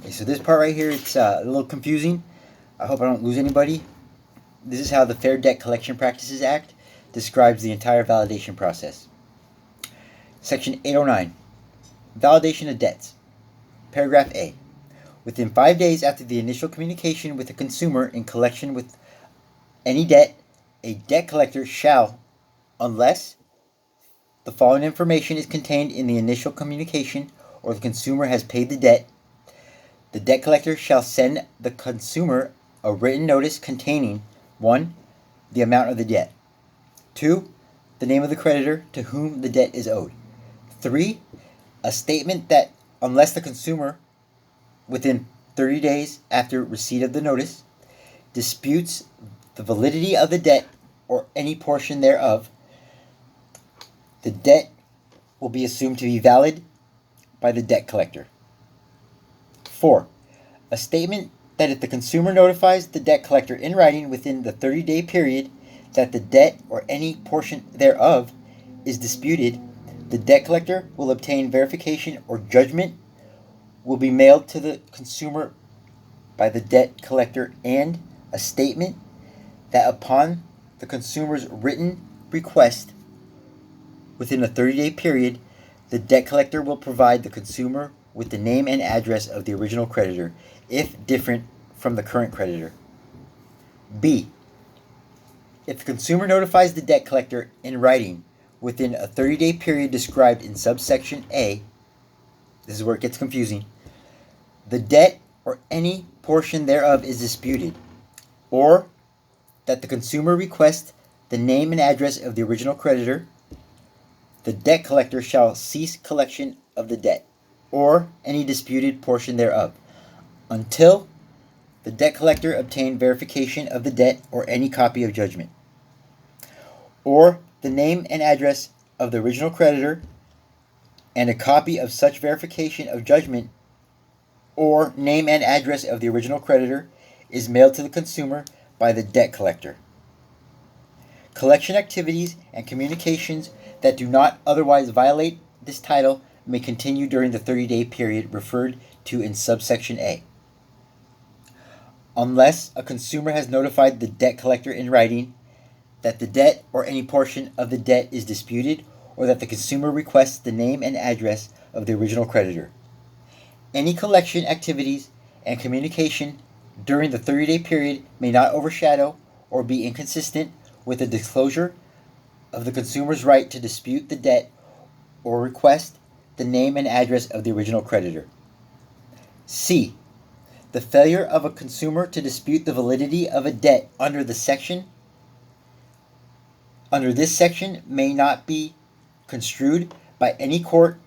Okay, so this part right here, it's a little confusing. I hope I don't lose anybody. This is how the Fair Debt Collection Practices Act describes the entire validation process. Section 809, Validation of Debts. Paragraph A. Within 5 days after the initial communication with the consumer in collection with any debt, a debt collector shall, unless the following information is contained in the initial communication or the consumer has paid the debt, the debt collector shall send the consumer a written notice containing 1. The amount of the debt. 2. The name of the creditor to whom the debt is owed. 3. A statement that unless the consumer, within 30 days after receipt of the notice, disputes the validity of the debt or any portion thereof, the debt will be assumed to be valid by the debt collector. 4. A statement that if the consumer notifies the debt collector in writing within the 30-day period that the debt or any portion thereof is disputed, the debt collector will obtain verification or judgment will be mailed to the consumer by the debt collector, and a statement that upon the consumer's written request within a 30-day period, the debt collector will provide the consumer with the name and address of the original creditor, if different from the current creditor. B. If the consumer notifies the debt collector in writing within a 30-day period described in subsection A, this is where it gets confusing, the debt or any portion thereof is disputed, or that the consumer requests the name and address of the original creditor, the debt collector shall cease collection of the debt or any disputed portion thereof until the debt collector obtain verification of the debt or any copy of judgment, or the name and address of the original creditor and a copy of such verification of judgment or name and address of the original creditor is mailed to the consumer by the debt collector. Collection activities and communications that do not otherwise violate this title may continue during the 30-day period referred to in subsection A, unless a consumer has notified the debt collector in writing that the debt or any portion of the debt is disputed, or that the consumer requests the name and address of the original creditor. Any collection activities and communication during the 30-day period may not overshadow or be inconsistent with the disclosure of the consumer's right to dispute the debt or request the name and address of the original creditor. C. The failure of a consumer to dispute the validity of a debt under this section may not be construed by any court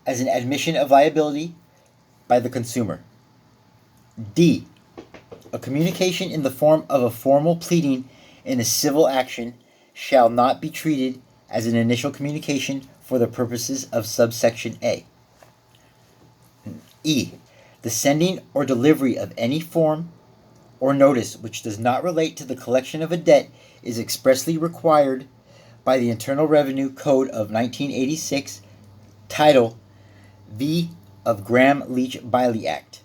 as an admission of liability by the consumer. D. A communication in the form of a formal pleading in a civil action shall not be treated as an initial communication for the purposes of subsection A. E. The sending or delivery of any form or notice which does not relate to the collection of a debt is expressly required by the Internal Revenue Code of 1986, Title V of Graham-Leach-Bliley Act,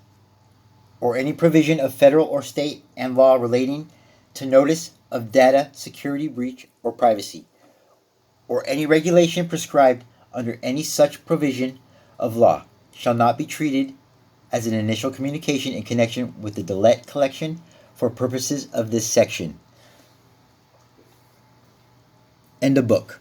or any provision of federal or state and law relating to notice of data security breach or privacy, or any regulation prescribed under any such provision of law shall not be treated as an initial communication in connection with the debt collection for purposes of this section. End of book.